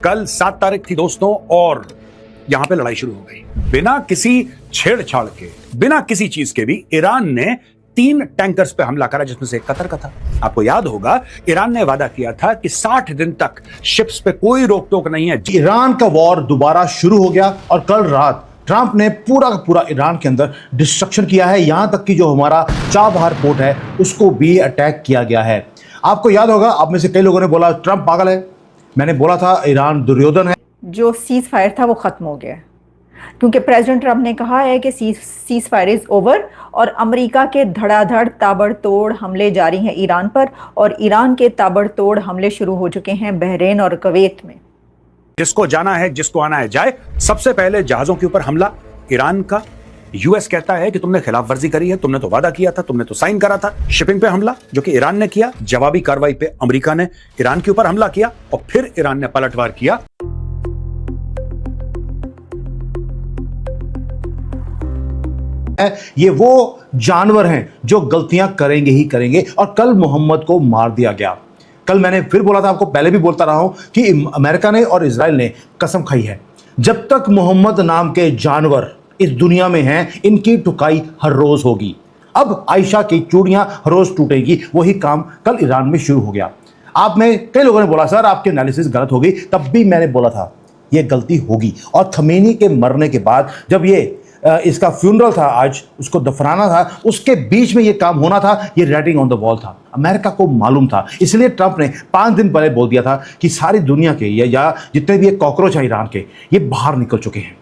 कल 7 तारीख थी दोस्तों और यहां पे लड़ाई शुरू हो गई। बिना किसी छेड़छाड़ के, बिना किसी चीज के भी ईरान ने 3 टैंकर्स पे हमला करा, जिसमें से एक कतर का था। आपको याद होगा ईरान ने वादा किया था कि 60 दिन तक शिप्स पे कोई रोक टोक नहीं है। ईरान का वॉर दोबारा शुरू हो गया और कल रात ट्रंप ने पूरा का पूरा ईरान के अंदर डिस्ट्रक्शन किया है। यहां तक कि जो हमारा चाबहार पोर्ट है उसको भी अटैक किया गया है। आपको याद होगा, आप में से कई लोगों ने बोला ट्रंप पागल है। मैंने बोला था ईरान दुर्योधन है। जो सीज फायर था वो खत्म हो गया क्योंकि प्रेसिडेंट ट्रंप ने कहा है कि सीज फायर इज ओवर और अमेरिका के धड़ाधड़ ताबड़तोड़ हमले जारी हैं ईरान पर, और ईरान के ताबड़तोड़ हमले शुरू हो चुके हैं बहरीन और कुवैत में। जिसको जाना है, जिसको आना है जाए। सबसे पहले जहाजों के ऊपर हमला ईरान का। यूएस कहता है कि तुमने खिलाफ वर्जी करी है, तुमने तो वादा किया था, तुमने तो साइन करा था। शिपिंग पे हमला जो कि ईरान ने किया। जवाबी कार्रवाई पे अमेरिका ने ईरान के ऊपर हमला किया और फिर ईरान ने पलटवार किया। ये वो जानवर हैं जो गलतियां करेंगे ही करेंगे, और कल मोहम्मद को मार दिया गया। कल मैंने फिर बोला था, आपको पहले भी बोलता रहा हूं कि अमेरिका ने और इजराइल ने कसम खाई है, जब तक मोहम्मद नाम के जानवर इस दुनिया में हैं, इनकी टुकाई हर रोज होगी। अब आयशा की चूड़ियां हर रोज टूटेगी, वही काम कल ईरान में शुरू हो गया। आप में कई लोगों ने बोला सर आपकी एनालिसिस गलत होगी, तब भी मैंने बोला था यह गलती होगी। और खमेनी के मरने के बाद जब ये इसका फ्यूनरल था, आज उसको दफनाना था, उसके बीच में ये काम होना था। ये राइटिंग ऑन द वॉल था, अमेरिका को मालूम था। इसलिए ट्रंप ने 5 दिन पहले बोल दिया था कि सारी दुनिया के या जितने भी ये कॉकरोच है ईरान के, ये बाहर निकल चुके हैं।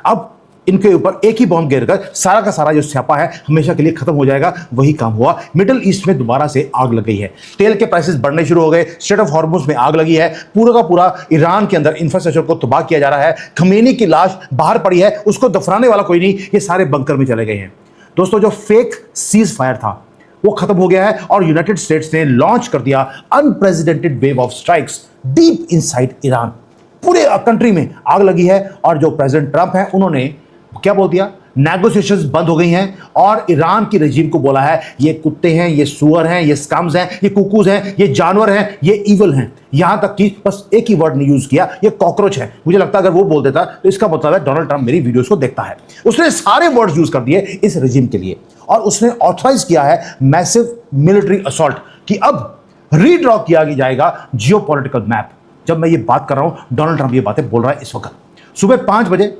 अब इनके ऊपर एक ही बॉम्ब गिरकर सारा का सारा जो स्यापा है हमेशा के लिए खत्म हो जाएगा। वही काम हुआ। मिडिल ईस्ट में दोबारा से आग लग गई है। तेल के प्राइसेस बढ़ने शुरू हो गए। स्ट्रेट ऑफ हॉर्मुज में आग लगी है। पूरा का पूरा ईरान के अंदर इंफ्रास्ट्रक्चर को तबाह किया जा रहा है। खमेनी की लाश बाहर पड़ी है, उसको दफनाने वाला कोई नहीं। ये सारे बंकर में चले गए हैं। दोस्तों, जो फेक सीज फायर था वो खत्म हो गया है और यूनाइटेड स्टेट्स ने लॉन्च कर दिया unprecedented wave of strikes deep inside Iran. पूरे कंट्री में आग लगी है और जो प्रेसिडेंट ट्रंप है उन्होंने क्या बोल दिया, नेगोशिएशंस बंद हो गई हैं और ईरान की रजीम को बोला है ये कुत्ते हैं, ये सुअर हैं, ये स्कम्स हैं, ये कुकूज हैं, ये जानवर हैं, ये इविल हैं। यहां तक कि बस एक ही वर्ड नहीं यूज किया, ये कॉकरोच है। मुझे लगता है अगर वो बोल देता तो इसका मतलब है डोनाल्ड ट्रंप मेरी वीडियोस को देखता है। उसने सारे वर्ड्स यूज कर दिए इस रजीम के लिए और उसने ऑथराइज किया है मैसिव मिलिट्री असॉल्ट कि अब रीड्रॉ किया जाएगा जियोपॉलिटिकल मैप। जब मैं ये बात कर रहा हूं, डोनाल्ड ट्रंप ये बातें बोल रहा है इस वक्त। सुबह 5 बजे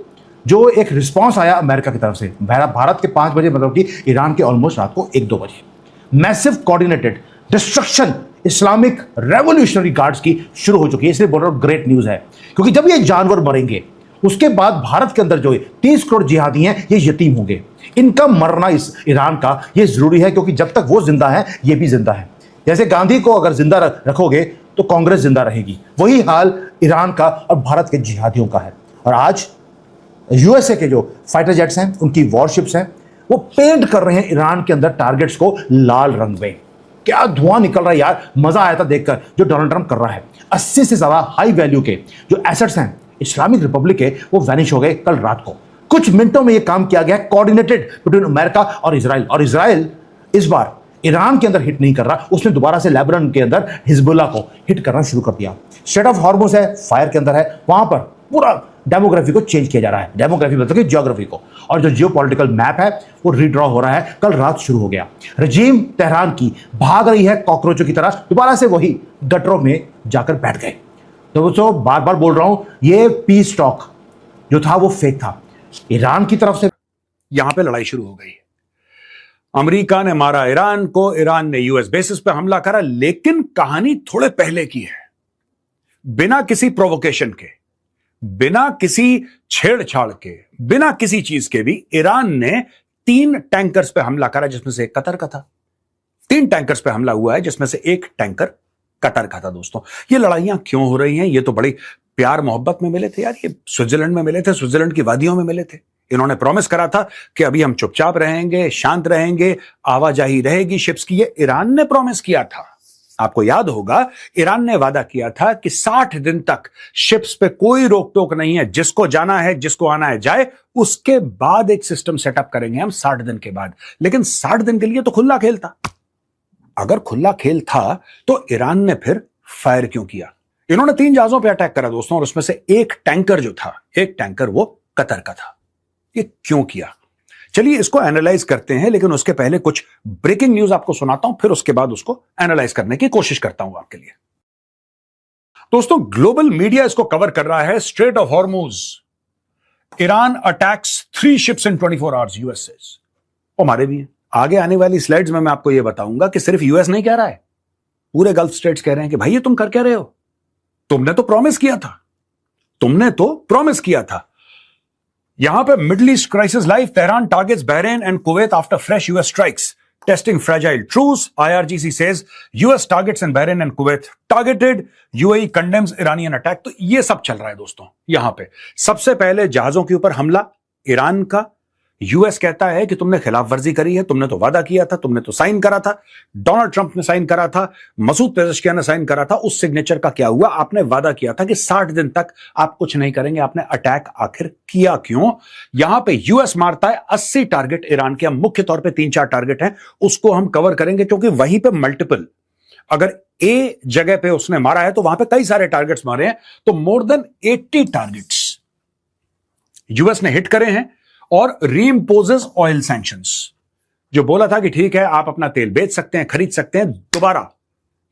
जो एक रिस्पांस आया अमेरिका की तरफ से, भारत के 5 बजे, मतलब कि ईरान के ऑलमोस्ट रात को 1-2 बजे, massive coordinated destruction Islamic revolutionary guards की शुरू हो चुकी है। इसलिए बोल रहा हूं ग्रेट न्यूज है, क्योंकि जब ये जानवर मरेंगे उसके बाद भारत के अंदर जो 30 करोड़ जिहादी हैं ये यतीम होंगे। इनका मरना इस ईरान का ये जरूरी है, क्योंकि जब तक वो जिंदा है ये भी जिंदा है। जैसे गांधी को अगर जिंदा रखोगे तो कांग्रेस जिंदा रहेगी, वही हाल ईरान का और भारत के जिहादियों का है। और आज यूएसए के जो फाइटर जेट्स हैं, उनकी वॉरशिप्स हैं, वो पेंट कर रहे हैं ईरान के अंदर टारगेट्स को लाल रंग में। क्या धुआं निकल रहा है यार, मजा आया था देखकर जो डोनाल्ड ट्रंप कर रहा है। 80 से ज्यादा हाई वैल्यू के जो एसेट्स हैं इस्लामिक रिपब्लिक के, वो वैनिश हो गए कल रात को। कुछ मिनटों में ये काम किया गया कोऑर्डिनेटेड बिटवीन अमेरिका और इजराइल। और इजराइल इस बार ईरान के अंदर हिट नहीं कर रहा, उसने दोबारा से लेबनान के अंदर हिजबुल्लाह को हिट करना शुरू कर दिया। स्ट्रेट ऑफ हॉर्मुज है, फायर के अंदर है, वहां पर पूरा डेमोग्राफी को चेंज किया जा रहा है। डेमोग्राफी मतलब कि ज्योग्राफी को, और जो जियोपॉलिटिकल मैप है वो रीड्रॉ हो रहा है। कल रात शुरू हो गया। रजीम तेहरान की भाग रही है कॉकरोचों की तरह, दोबारा से वही गटरों में जाकर बैठ गए। तो दोस्तों, बार बार बोल रहा हूं, ये पीस टॉक जो था वो फेक था। ईरान की तरफ से यहां पे लड़ाई शुरू हो गई। अमेरिका ने मारा ईरान को, ईरान ने यूएस बेसिस पे हमला करा, लेकिन कहानी थोड़े पहले की है। बिना किसी प्रोवोकेशन के, बिना किसी छेड़छाड़ के, बिना किसी चीज के भी ईरान ने 3 टैंकर्स पे हमला करा, जिसमें से एक कतर का था। 3 टैंकर्स पे हमला हुआ है, जिसमें से एक टैंकर कतर का था। दोस्तों, ये लड़ाइयां क्यों हो रही हैं? ये तो बड़ी प्यार मोहब्बत में मिले थे यार, ये स्विट्जरलैंड में मिले थे, स्विट्जरलैंड की वादियों में मिले थे। इन्होंने प्रॉमिस करा था कि अभी हम चुपचाप रहेंगे, शांत रहेंगे, आवाजाही रहेगी शिप्स की। ये ईरान ने प्रॉमिस किया था। आपको याद होगा, ईरान ने वादा किया था कि 60 दिन तक शिप्स पे कोई रोक टोक नहीं है, जिसको जाना है, जिसको आना है जाए। उसके बाद एक सिस्टम सेटअप करेंगे हम 60 दिन के बाद। लेकिन 60 दिन के लिए तो खुला खेल था। अगर खुला खेल था तो ईरान ने फिर फायर क्यों किया? इन्होंने 3 जहाजों पर अटैक करा दोस्तों, और उसमें से एक टैंकर जो था, एक टैंकर वो कतर का था। ये क्यों किया, चलिए इसको एनालाइज करते हैं, लेकिन उसके पहले कुछ ब्रेकिंग न्यूज आपको सुनाता हूं, फिर उसके बाद उसको एनालाइज करने की कोशिश करता हूं आपके लिए। दोस्तों, ग्लोबल मीडिया इसको कवर कर रहा है, straight of Hormuz, Iran attacks 3 ships in 24 hours, US says. हमारे भी हैं। आगे आने वाली स्लाइड्स में मैं आपको यह बताऊंगा कि सिर्फ यूएस नहीं कह रहा है, पूरे गल्फ स्टेट्स कह रहे हैं कि भाई ये तुम कर क्या रहे हो, तुमने तो प्रॉमिस किया था। यहां पे middle east crisis live, Tehran targets Bahrain and Kuwait after fresh US strikes, testing fragile truce, IRGC says US targets in Bahrain and Kuwait targeted, UAE condemns Iranian attack. तो ये सब चल रहा है दोस्तों। यहां पे सबसे पहले जहाजों के ऊपर हमला ईरान का, यूएस कहता है कि तुमने खिलाफ वर्जी करी है, तुमने तो वादा किया था, तुमने तो साइन करा था, डोनाल्ड ट्रंप ने साइन करा था, मसूद पेजेश्कियान ने साइन करा था। उस सिग्नेचर का क्या हुआ, आपने वादा किया था कि 60 दिन तक आप कुछ नहीं करेंगे, आपने अटैक आखिर किया क्यों। यहां पे यूएस मारता है 80 टारगेट ईरान के, मुख्य तौर पे 3-4 टारगेट हैं, उसको हम कवर करेंगे क्योंकि वहीं पे मल्टीपल, अगर ए जगह पे उसने मारा है तो वहां पे कई सारे टारगेट्स मारे हैं, तो मोर देन 80 टारगेट्स यूएस ने हिट करे हैं। और रीइंपोजेस ऑयल सैंक्शंस, जो बोला था कि ठीक है आप अपना तेल बेच सकते हैं, खरीद सकते हैं, दोबारा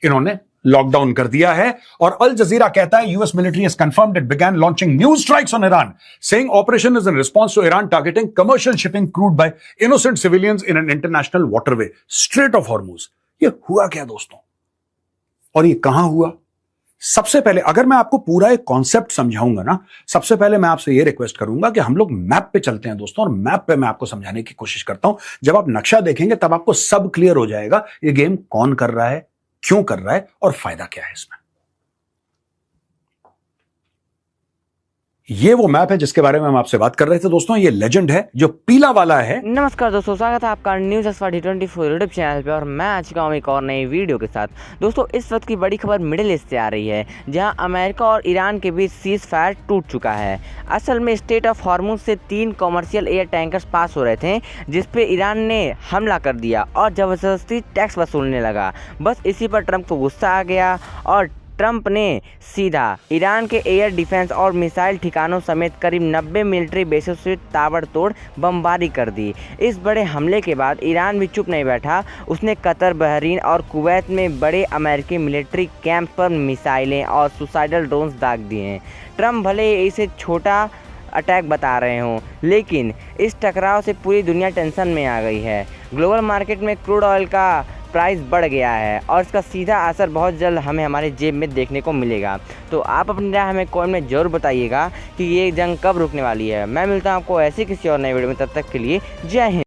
इन्होंने लॉकडाउन कर दिया है। और अल जजीरा कहता है US military has confirmed it began launching new strikes on Iran, saying operation is in response to Iran targeting commercial shipping crewed by innocent civilians in an international waterway, Strait of Hormuz. ये हुआ क्या दोस्तों, और ये कहां हुआ? सबसे पहले अगर मैं आपको पूरा एक कॉन्सेप्ट समझाऊंगा ना, सबसे पहले मैं आपसे ये रिक्वेस्ट करूंगा कि हम लोग मैप पे चलते हैं दोस्तों, और मैप पे मैं आपको समझाने की कोशिश करता हूं। जब आप नक्शा देखेंगे तब आपको सब क्लियर हो जाएगा, ये गेम कौन कर रहा है, क्यों कर रहा है और फायदा क्या है इसमें। ये वो मैप है जिसके बारे में हम आपसे बात कर रहे थे दोस्तों। ये लेजेंड है, जो पीला वाला है। नमस्कार दोस्तों, स्वागत है आपका news expert T24 YouTube channel पे, और मैं आ चुका हूँ एक और नई वीडियो के साथ। दोस्तों, इस वक्त की बड़ी खबर मिडिल ईस्ट से आ रही है, जहां अमेरिका और ईरान के बीच सीज फायर टूट चुका है। असल में स्टेट ऑफ हॉर्मुज से 3 कॉमर्शियल एयर टैंकर्स पास हो रहे थे, जिसपे ईरान ने हमला कर दिया और ज़बरदस्ती टैक्स वसूलने लगा। बस इसी पर ट्रंप को गुस्सा आ गया और ट्रंप ने सीधा ईरान के एयर डिफेंस और मिसाइल ठिकानों समेत करीब 90 मिलिट्री बेसों से ताबड़तोड़ बमबारी कर दी। इस बड़े हमले के बाद ईरान भी चुप नहीं बैठा, उसने कतर, बहरीन और कुवैत में बड़े अमेरिकी मिलिट्री कैंप पर मिसाइलें और सुसाइडल ड्रोन्स दाग दिए हैं। ट्रंप भले इसे छोटा अटैक बता रहे हों, लेकिन इस टकराव से पूरी दुनिया टेंशन में आ गई है। ग्लोबल मार्केट में क्रूड ऑयल का प्राइस बढ़ गया है और इसका सीधा असर बहुत जल्द हमें हमारे जेब में देखने को मिलेगा। तो आप अपनी राय हमें कमेंट में ज़रूर बताइएगा कि ये जंग कब रुकने वाली है। मैं मिलता हूँ आपको ऐसे किसी और नए वीडियो में, तब तक के लिए जय हिंद।